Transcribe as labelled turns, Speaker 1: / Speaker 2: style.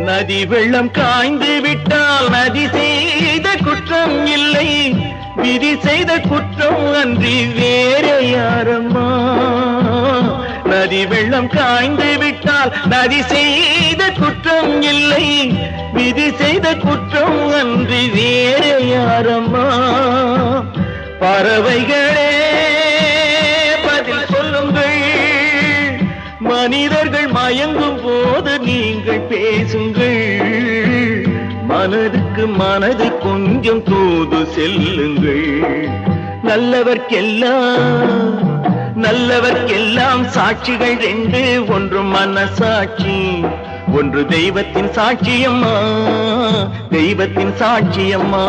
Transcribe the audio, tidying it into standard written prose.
Speaker 1: நதி வெள்ளம் காய்ந்து விட்டால் நதி செய்த குற்றம் இல்லை, விதி செய்த குற்றம் அன்றி வேற யாரம்மா. நதி வெள்ளம் காய்ந்து விட்டால் நதி செய்த குற்றம் இல்லை, விதி செய்த குற்றம் அன்றி வேற யாரம்மா. பறவைகளே பதில் சொல்லுங்கள், மனிதர்கள் மயங்கும் போது நீங்கள் பேசுங்கள். மனதுக்கு மனதை கொஞ்சம் தூது செல்லுங்கள். நல்லவர்க்கெல்லாம் சாட்சிகள் ரெண்டு, ஒன்று மனசாட்சி, ஒன்று தெய்வத்தின் சாட்சியம்மா, தெய்வத்தின் சாட்சியம்மா.